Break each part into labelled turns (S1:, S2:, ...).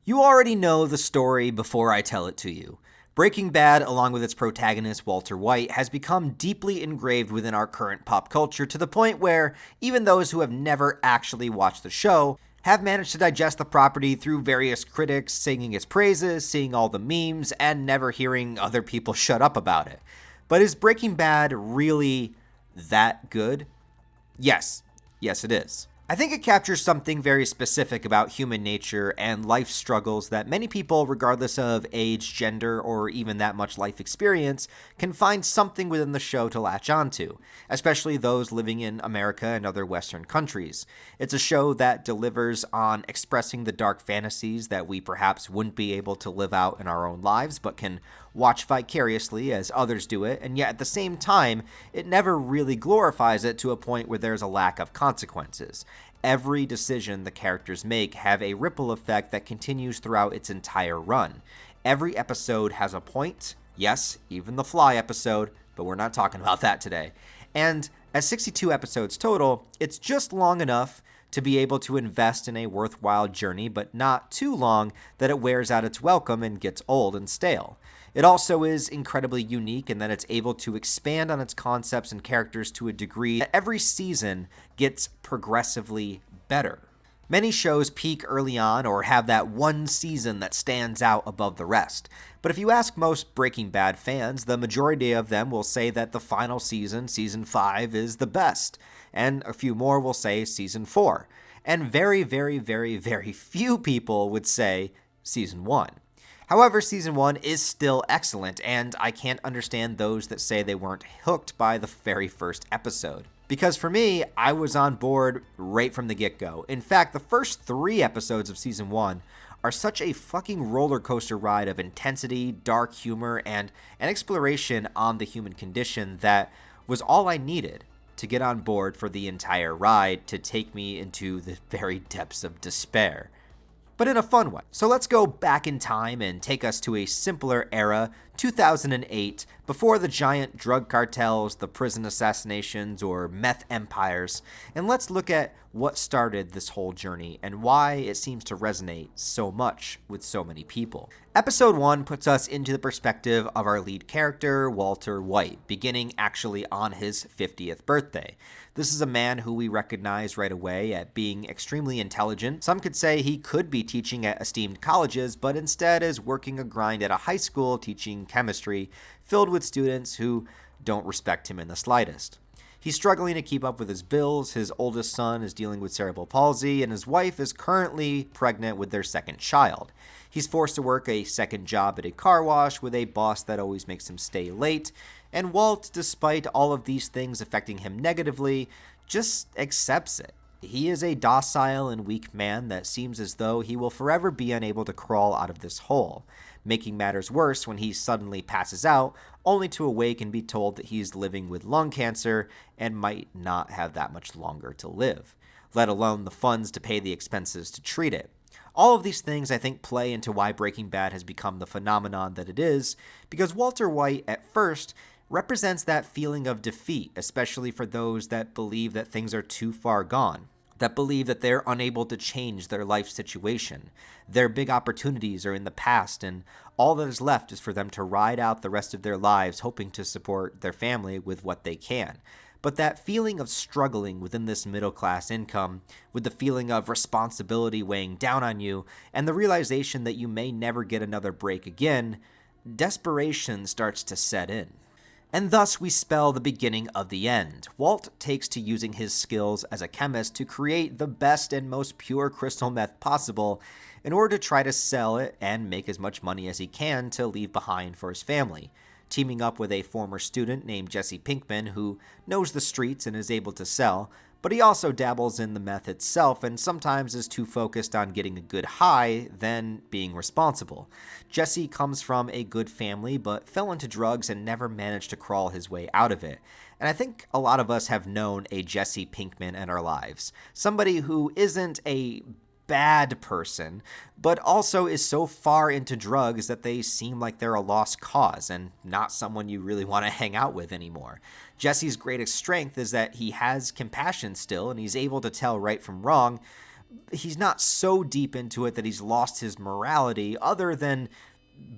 S1: You already know the story before I tell it to you. Breaking Bad, along with its protagonist Walter White, has become deeply engraved within our current pop culture to the point where even those who have never actually watched the show have managed to digest the property through various critics singing its praises, seeing all the memes, and never hearing other people shut up about it. But is Breaking Bad really that good? Yes. Yes, it is. I think it captures something very specific about human nature and life struggles that many people, regardless of age, gender, or even that much life experience, can find something within the show to latch onto, especially those living in America and other Western countries. It's a show that delivers on expressing the dark fantasies that we perhaps wouldn't be able to live out in our own lives, but can watch vicariously as others do it, and yet at the same time, it never really glorifies it to a point where there's a lack of consequences. Every decision the characters make have a ripple effect that continues throughout its entire run. Every episode has a point, yes, even the Fly episode, but we're not talking about that today. And at 62 episodes total, it's just long enough to be able to invest in a worthwhile journey, but not too long that it wears out its welcome and gets old and stale. It also is incredibly unique in that it's able to expand on its concepts and characters to a degree that every season gets progressively better. Many shows peak early on or have that one season that stands out above the rest. But if you ask most Breaking Bad fans, the majority of them will say that the final season, season 5, is the best. And a few more will say season 4. And very, very, very, very few people would say season 1. However, season 1 is still excellent, and I can't understand those that say they weren't hooked by the very first episode. Because for me, I was on board right from the get-go. In fact, the first 3 episodes of season 1 are such a fucking roller coaster ride of intensity, dark humor, and an exploration on the human condition that was all I needed to get on board for the entire ride to take me into the very depths of despair. But in a fun way. So let's go back in time and take us to a simpler era, 2008, before the giant drug cartels, the prison assassinations, or meth empires, and let's look at what started this whole journey and why it seems to resonate so much with so many people. Episode 1 puts us into the perspective of our lead character, Walter White, beginning actually on his 50th birthday. This is a man who we recognize right away at being extremely intelligent. Some could say he could be teaching at esteemed colleges, but instead is working a grind at a high school teaching chemistry filled with students who don't respect him in the slightest. He's struggling to keep up with his bills, his oldest son is dealing with cerebral palsy, and his wife is currently pregnant with their second child. He's forced to work a second job at a car wash with a boss that always makes him stay late, and Walt, despite all of these things affecting him negatively, just accepts it. He is a docile and weak man that seems as though he will forever be unable to crawl out of this hole, making matters worse when he suddenly passes out, only to awake and be told that he's living with lung cancer and might not have that much longer to live, let alone the funds to pay the expenses to treat it. All of these things, I think, play into why Breaking Bad has become the phenomenon that it is, because Walter White, at first, represents that feeling of defeat, especially for those that believe that things are too far gone, that believe that they're unable to change their life situation. Their big opportunities are in the past, and all that is left is for them to ride out the rest of their lives hoping to support their family with what they can. But that feeling of struggling within this middle-class income, with the feeling of responsibility weighing down on you, and the realization that you may never get another break again, desperation starts to set in. And thus we spell the beginning of the end. Walt takes to using his skills as a chemist to create the best and most pure crystal meth possible in order to try to sell it and make as much money as he can to leave behind for his family, teaming up with a former student named Jesse Pinkman who knows the streets and is able to sell, but he also dabbles in the meth itself and sometimes is too focused on getting a good high than being responsible. Jesse comes from a good family but fell into drugs and never managed to crawl his way out of it. And I think a lot of us have known a Jesse Pinkman in our lives. Somebody who isn't a bad person, but also is so far into drugs that they seem like they're a lost cause and not someone you really want to hang out with anymore. Jesse's greatest strength is that he has compassion still and he's able to tell right from wrong, he's not so deep into it that he's lost his morality, other than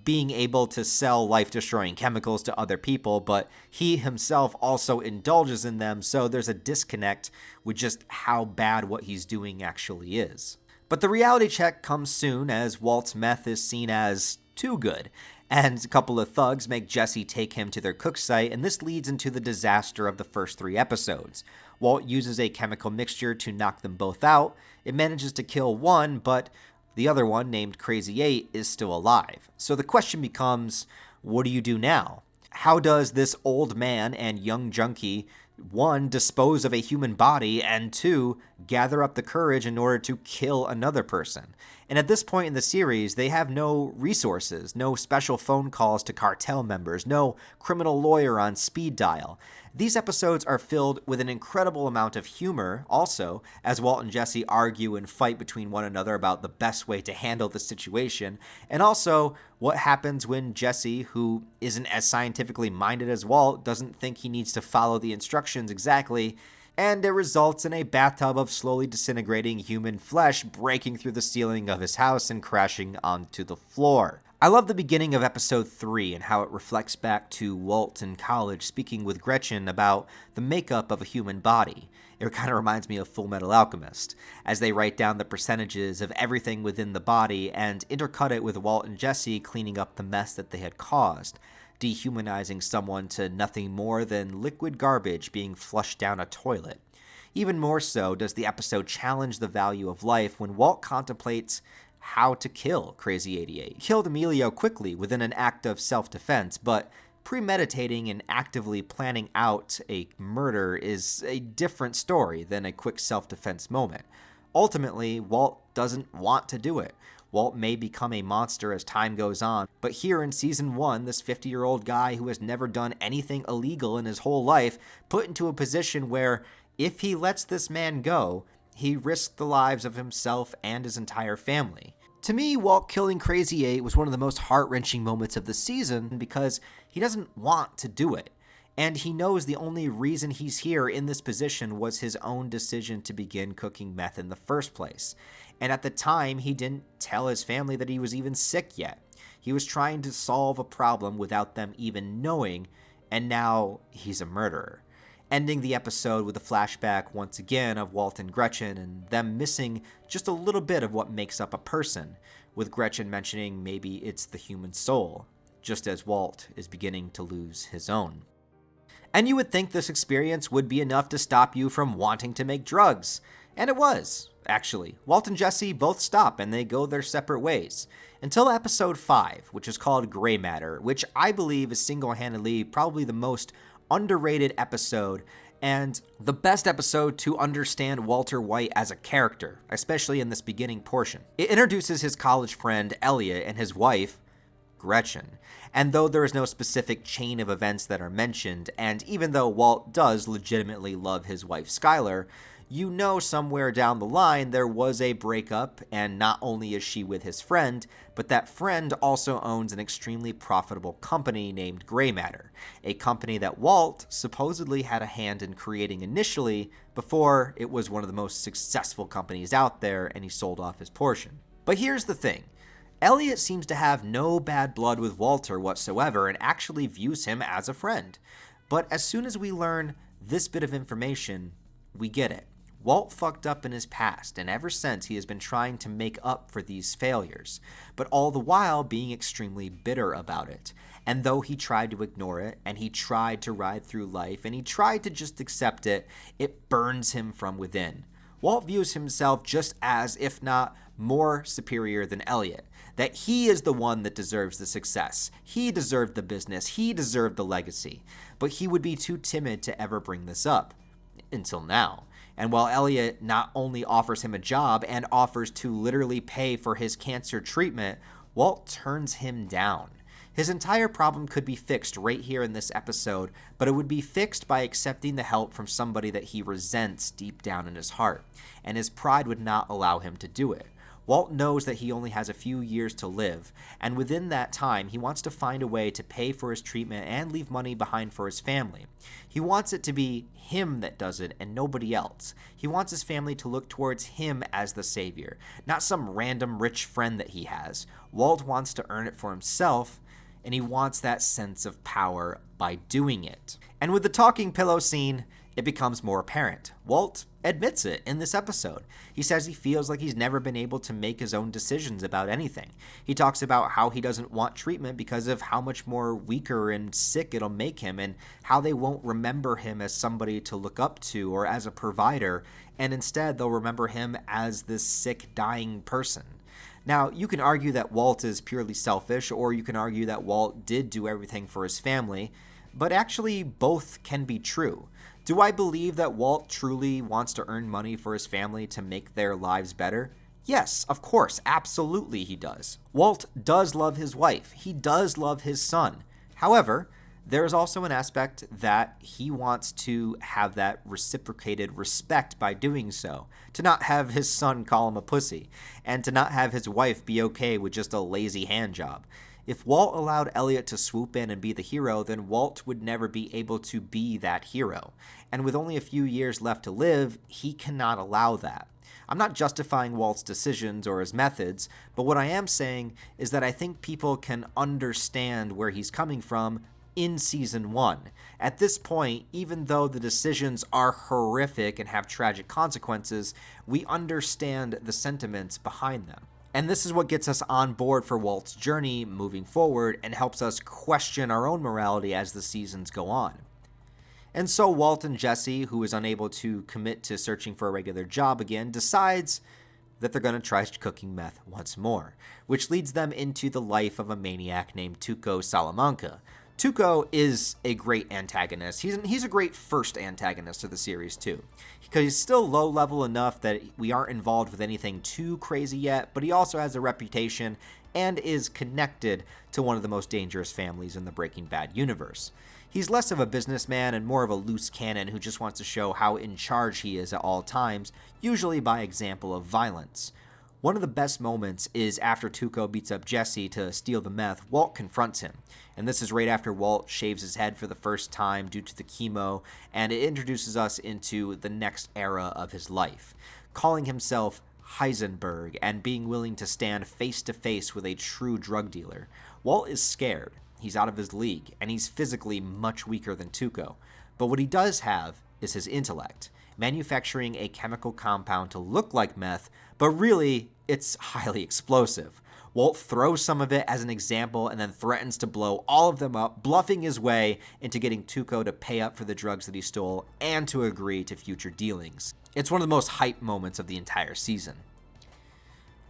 S1: being able to sell life-destroying chemicals to other people, but he himself also indulges in them, so there's a disconnect with just how bad what he's doing actually is. But the reality check comes soon, as Walt's meth is seen as too good, and a couple of thugs make Jesse take him to their cook site, and this leads into the disaster of the first 3 episodes. Walt uses a chemical mixture to knock them both out. It manages to kill one, but the other one, named Crazy 8, is still alive. So the question becomes, what do you do now? How does this old man and young junkie, 1, dispose of a human body, and 2, gather up the courage in order to kill another person? And at this point in the series, they have no resources, no special phone calls to cartel members, no criminal lawyer on speed dial. These episodes are filled with an incredible amount of humor, also, as Walt and Jesse argue and fight between one another about the best way to handle the situation, and also what happens when Jesse, who isn't as scientifically minded as Walt, doesn't think he needs to follow the instructions exactly, and it results in a bathtub of slowly disintegrating human flesh breaking through the ceiling of his house and crashing onto the floor. I love the beginning of episode 3 and how it reflects back to Walt in college speaking with Gretchen about the makeup of a human body. It kind of reminds me of Full Metal Alchemist, as they write down the percentages of everything within the body and intercut it with Walt and Jesse cleaning up the mess that they had caused, dehumanizing someone to nothing more than liquid garbage being flushed down a toilet. Even more so does the episode challenge the value of life when Walt contemplates how to kill Crazy 88. He killed Emilio quickly within an act of self-defense, but premeditating and actively planning out a murder is a different story than a quick self-defense moment. Ultimately, Walt doesn't want to do it. Walt may become a monster as time goes on, but here in Season 1, this 50-year-old guy who has never done anything illegal in his whole life, put into a position where, if he lets this man go, he risked the lives of himself and his entire family. To me, Walt killing Crazy 8 was one of the most heart-wrenching moments of the season because he doesn't want to do it. And he knows the only reason he's here in this position was his own decision to begin cooking meth in the first place. And at the time, he didn't tell his family that he was even sick yet. He was trying to solve a problem without them even knowing, and now he's a murderer. Ending the episode with a flashback once again of Walt and Gretchen and them missing just a little bit of what makes up a person, with Gretchen mentioning maybe it's the human soul, just as Walt is beginning to lose his own. And you would think this experience would be enough to stop you from wanting to make drugs. And it was, actually. Walt and Jesse both stop and they go their separate ways. Until episode 5, which is called Gray Matter, which I believe is single-handedly probably the most underrated episode and the best episode to understand Walter White as a character, especially in this beginning portion. It introduces his college friend Elliot and his wife, Gretchen. And though there is no specific chain of events that are mentioned, and even though Walt does legitimately love his wife Skylar, you know somewhere down the line there was a breakup, and not only is she with his friend, but that friend also owns an extremely profitable company named Gray Matter, a company that Walt supposedly had a hand in creating initially before it was one of the most successful companies out there and he sold off his portion. But here's the thing. Elliot seems to have no bad blood with Walter whatsoever and actually views him as a friend. But as soon as we learn this bit of information, we get it. Walt fucked up in his past, and ever since he has been trying to make up for these failures, but all the while being extremely bitter about it. And though he tried to ignore it, and he tried to ride through life, and he tried to just accept it, it burns him from within. Walt views himself just as, if not more superior than Elliot, that he is the one that deserves the success. He deserved the business. He deserved the legacy. But he would be too timid to ever bring this up. Until now. And while Elliot not only offers him a job and offers to literally pay for his cancer treatment, Walt turns him down. His entire problem could be fixed right here in this episode, but it would be fixed by accepting the help from somebody that he resents deep down in his heart, and his pride would not allow him to do it. Walt knows that he only has a few years to live, and within that time, he wants to find a way to pay for his treatment and leave money behind for his family. He wants it to be him that does it and nobody else. He wants his family to look towards him as the savior, not some random rich friend that he has. Walt wants to earn it for himself, and he wants that sense of power by doing it. And with the talking pillow scene, it becomes more apparent. Walt admits it in this episode. He says he feels like he's never been able to make his own decisions about anything. He talks about how he doesn't want treatment because of how much more weaker and sick it'll make him, and how they won't remember him as somebody to look up to or as a provider, and instead they'll remember him as this sick, dying person. Now, you can argue that Walt is purely selfish, or you can argue that Walt did do everything for his family, but actually both can be true. Do I believe that Walt truly wants to earn money for his family to make their lives better? Yes, of course, absolutely he does. Walt does love his wife. He does love his son. However, there is also an aspect that he wants to have that reciprocated respect by doing so. To not have his son call him a pussy, and to not have his wife be okay with just a lazy hand job. If Walt allowed Elliot to swoop in and be the hero, then Walt would never be able to be that hero. And with only a few years left to live, he cannot allow that. I'm not justifying Walt's decisions or his methods, but what I am saying is that I think people can understand where he's coming from in season 1. At this point, even though the decisions are horrific and have tragic consequences, we understand the sentiments behind them. And this is what gets us on board for Walt's journey moving forward and helps us question our own morality as the seasons go on. And so Walt and Jesse, who is unable to commit to searching for a regular job again, decides that they're going to try cooking meth once more, which leads them into the life of a maniac named Tuco Salamanca. Tuco is a great antagonist. He's a great first antagonist of the series, too. Because he's still low level enough that we aren't involved with anything too crazy yet, but he also has a reputation and is connected to one of the most dangerous families in the Breaking Bad universe. He's less of a businessman and more of a loose cannon who just wants to show how in charge he is at all times, usually by example of violence. One of the best moments is after Tuco beats up Jesse to steal the meth, Walt confronts him. And this is right after Walt shaves his head for the first time due to the chemo, and it introduces us into the next era of his life, calling himself Heisenberg and being willing to stand face to face with a true drug dealer. Walt is scared, he's out of his league, and he's physically much weaker than Tuco. But what he does have is his intellect, manufacturing a chemical compound to look like meth, but really, it's highly explosive. Walt throws some of it as an example and then threatens to blow all of them up, bluffing his way into getting Tuco to pay up for the drugs that he stole and to agree to future dealings. It's one of the most hype moments of the entire season.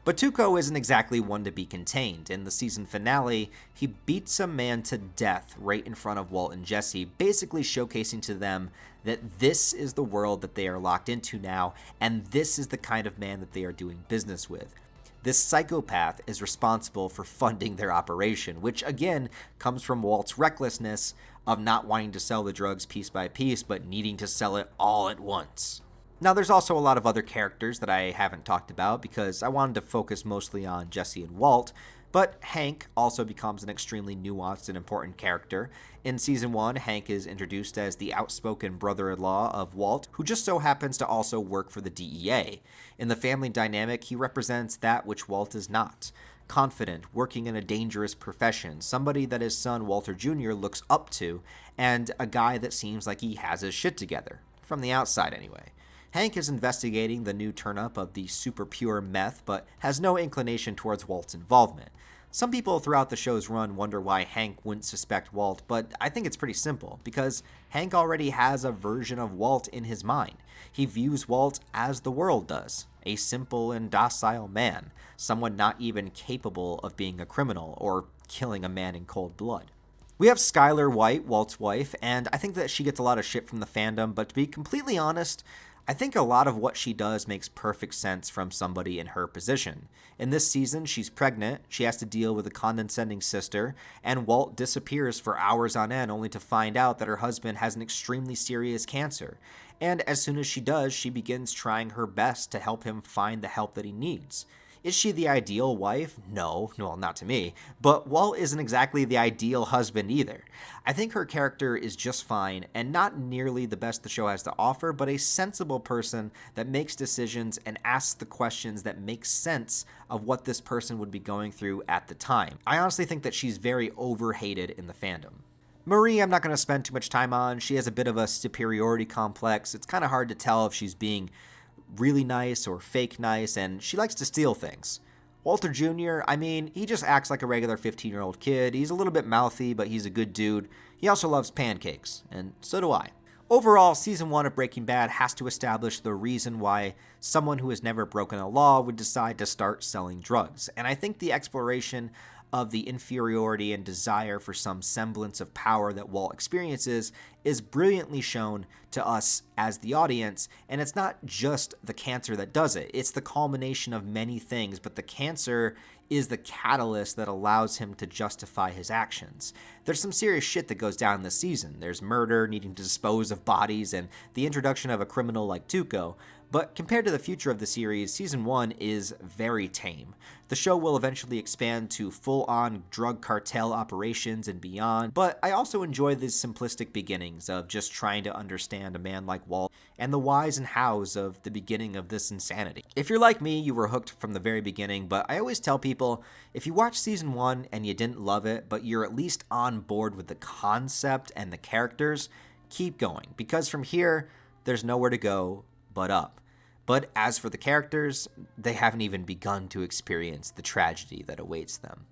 S1: But Tuco isn't exactly one to be contained. In the season finale, he beats a man to death right in front of Walt and Jesse, basically showcasing to them that this is the world that they are locked into now, and this is the kind of man that they are doing business with. This psychopath is responsible for funding their operation, which again comes from Walt's recklessness of not wanting to sell the drugs piece by piece, but needing to sell it all at once. Now, there's also a lot of other characters that I haven't talked about because I wanted to focus mostly on Jesse and Walt, but Hank also becomes an extremely nuanced and important character. In Season 1, Hank is introduced as the outspoken brother-in-law of Walt, who just so happens to also work for the DEA. In the family dynamic, he represents that which Walt is not. Confident, working in a dangerous profession, somebody that his son Walter Jr. looks up to, and a guy that seems like he has his shit together. From the outside, anyway. Hank is investigating the new turnup of the super pure meth, but has no inclination towards Walt's involvement. Some people throughout the show's run wonder why Hank wouldn't suspect Walt, but I think it's pretty simple, because Hank already has a version of Walt in his mind. He views Walt as the world does, a simple and docile man, someone not even capable of being a criminal or killing a man in cold blood. We have Skylar White, Walt's wife, and I think that she gets a lot of shit from the fandom, but to be completely honest, I think a lot of what she does makes perfect sense from somebody in her position. In this season, she's pregnant, she has to deal with a condescending sister, and Walt disappears for hours on end only to find out that her husband has an extremely serious cancer. And as soon as she does, she begins trying her best to help him find the help that he needs. Is she the ideal wife? No, well, not to me. But Walt isn't exactly the ideal husband either. I think her character is just fine and not nearly the best the show has to offer, but a sensible person that makes decisions and asks the questions that make sense of what this person would be going through at the time. I honestly think that she's very overhated in the fandom. Marie, I'm not going to spend too much time on. She has a bit of a superiority complex. It's kind of hard to tell if she's being really nice or fake nice, and she likes to steal things. Walter Jr., I mean, he just acts like a regular 15-year-old kid. He's a little bit mouthy, but he's a good dude. He also loves pancakes, and so do I. Overall, Season 1 of Breaking Bad has to establish the reason why someone who has never broken a law would decide to start selling drugs, and I think the exploration of the inferiority and desire for some semblance of power that Walt experiences is brilliantly shown to us as the audience, and it's not just the cancer that does it. It's the culmination of many things, but the cancer is the catalyst that allows him to justify his actions. There's some serious shit that goes down this season. There's murder, needing to dispose of bodies, and the introduction of a criminal like Tuco. But compared to the future of the series, Season 1 is very tame. The show will eventually expand to full-on drug cartel operations and beyond, but I also enjoy these simplistic beginnings of just trying to understand a man like Walt and the whys and hows of the beginning of this insanity. If you're like me, you were hooked from the very beginning, but I always tell people, if you watch Season 1 and you didn't love it, but you're at least on board with the concept and the characters, keep going, because from here, there's nowhere to go but up. But as for the characters, they haven't even begun to experience the tragedy that awaits them.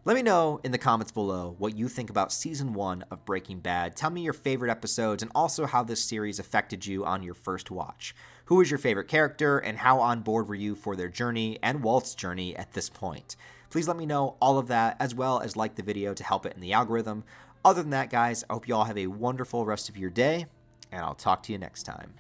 S1: Let me know in the comments below what you think about Season 1 of Breaking Bad. Tell me your favorite episodes and also how this series affected you on your first watch. Who was your favorite character and how on board were you for their journey and Walt's journey at this point? Please let me know all of that, as well as like the video to help it in the algorithm. Other than that, guys, I hope you all have a wonderful rest of your day, and I'll talk to you next time.